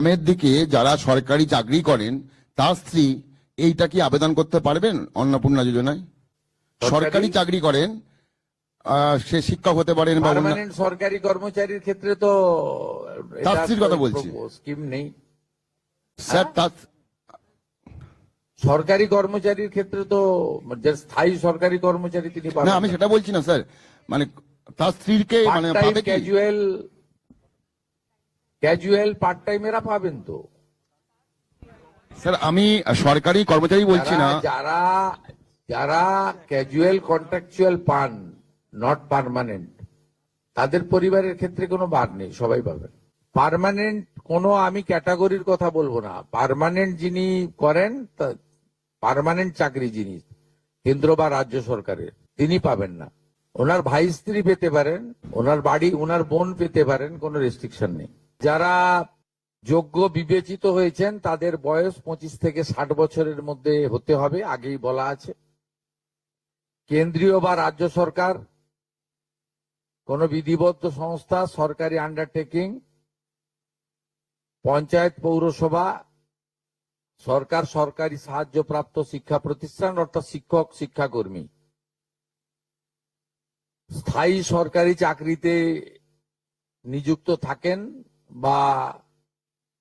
গ্রামের দিকে যারা সরকারি চাকরি করেন তার স্ত্রী এইটা কি আবেদন করতে পারবেন অন্নপূর্ণা যোজনায়? সরকারি চাকরি করেন, সে শিক্ষক হতে পারেন বা পার্মানেন্ট সরকারি কর্মচারীর ক্ষেত্রে তো তার স্ত্রীর কথা বলছি স্কিম নেই স্যার। তার সরকারি কর্মচারীর ক্ষেত্রে তো যে স্থায়ী সরকারি কর্মচারী তিনি না, পাবেন আমি সেটা বলছি না স্যার, মানে তার স্ত্রীকে মানে পাবে কি? ক্যাজুয়াল পার্ট টাইম এরা পাবেন তো স্যার আমি সরকারি কর্মচারী বলছি না। যারা যারা ক্যাজুয়াল কন্ট্রাকচুয়াল পান, নট পার্মানেন্ট, তাদের পরিবারের ক্ষেত্রে কোনো বার নেই, সবাই পাবেন। পার্মানেন্ট কোনো আমি ক্যাটাগরির কথা বলবো না, পার্মানেন্ট যিনি করেন, পার্মানেন্ট চাকরি যিনি কেন্দ্র বা রাজ্য সরকারের, তিনি পাবেন না। ওনার ভাই স্ত্রী পেতে পারেন, ওনার বাড়ি ওনার বোন পেতে পারেন, কোনো রেস্ট্রিকশন নেই। যারা যোগ্য বিবেচিত হয়েছেন তাদের বয়স 25 থেকে 60 বছরের মধ্যে হতে হবে, আগেই বলা আছে। কেন্দ্রীয় বা রাজ্য সরকার, কোন বিধিবদ্ধ সংস্থা, সরকারি আন্ডারটেকিং, পঞ্চায়েত, পৌরসভা, সরকার, সরকারি সাহায্যপ্রাপ্ত শিক্ষা প্রতিষ্ঠান অর্থাৎ শিক্ষক, শিক্ষাকর্মী, স্থায়ী সরকারি চাকরিতে নিযুক্ত থাকেন বা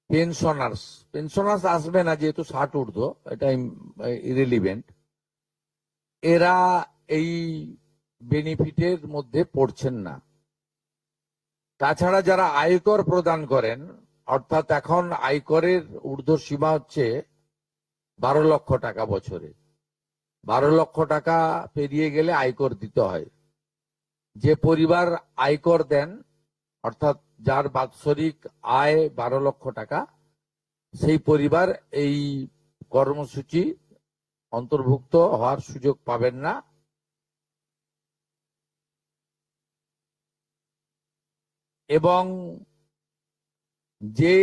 পেনশনার্স আসবে না যেহেতু 60 ঊর্ধ্ব, এটা ইরেলিভেন্ট, এরা এই বেনিফিটের মধ্যে পড়ছেন না। তাছাড়া যারা আয়কর প্রদান করেন, অর্থাৎ এখন আয়করের ঊর্ধ্ব সীমা হচ্ছে 12 লক্ষ টাকা বছরে, 12 লক্ষ টাকা পেরিয়ে গেলে আয়কর দিতে হয়। যে পরিবার আয়কর দেন, অর্থাৎ যার বাৎসরিক আয় 12 লক্ষ টাকা, সেই পরিবার এই কর্মসূচি অন্তর্ভুক্ত হওয়ার সুযোগ পাবেন না। এবং যে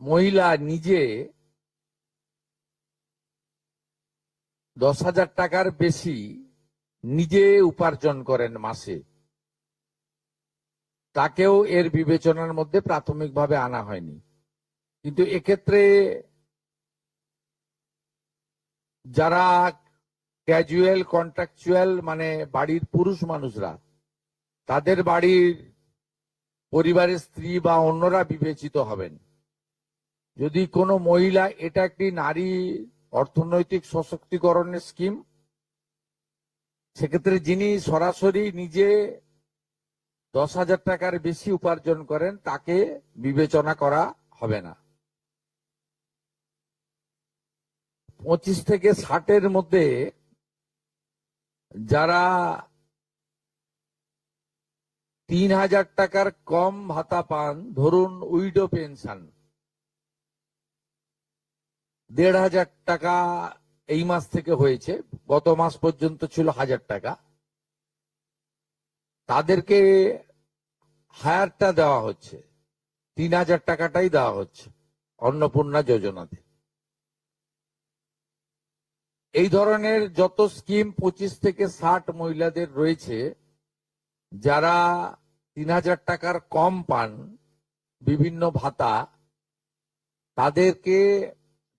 মহিলা নিজে 10,000 টাকার বেশি নিজে উপার্জন করেন মাসে, তাকেও এর বিবেচনার মধ্যে প্রাথমিকভাবে আনা হয়নি। কিন্তু এক্ষেত্রে যারা ক্যাজুয়াল কন্ট্রাকচুয়াল, মানে বাড়ির পুরুষ মানুষরা, তাদের বাড়ির পরিবারের স্ত্রী বা অন্যরা বিবেচিত হবেন। যদি কোনো মহিলা, এটা একটি নারী অর্থনৈতিক সশক্তিকরণের স্কিম, সেক্ষেত্রে যিনি সরাসরি নিজে 10,000 টাকার বেশি উপার্জন করেন তাকে বিবেচনা করা হবে না। 25 থেকে 60-এর মধ্যে যারা 3,000 টাকার কম ভাতা পান, ধরুন উইডো পেনশন 1,500 টাকা এই মাস থেকে হয়েছে, গত মাস পর্যন্ত ছিল 1,000 টাকা, তাদেরকে হায়ারটা দেওয়া হচ্ছে, 3,000 টাকাটাই দেওয়া হচ্ছে অন্নপূর্ণা যোজনাতে। এই ধরনের যত স্কিম 25 থেকে 60 মহিলাদের রয়েছে, যারা 3,000 টাকার কম পান বিভিন্ন ভাতা, তাদেরকে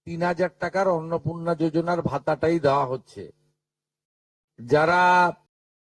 3,000 টাকার অন্নপূর্ণা যোজনার ভাতাটাই দেওয়া হচ্ছে। যারা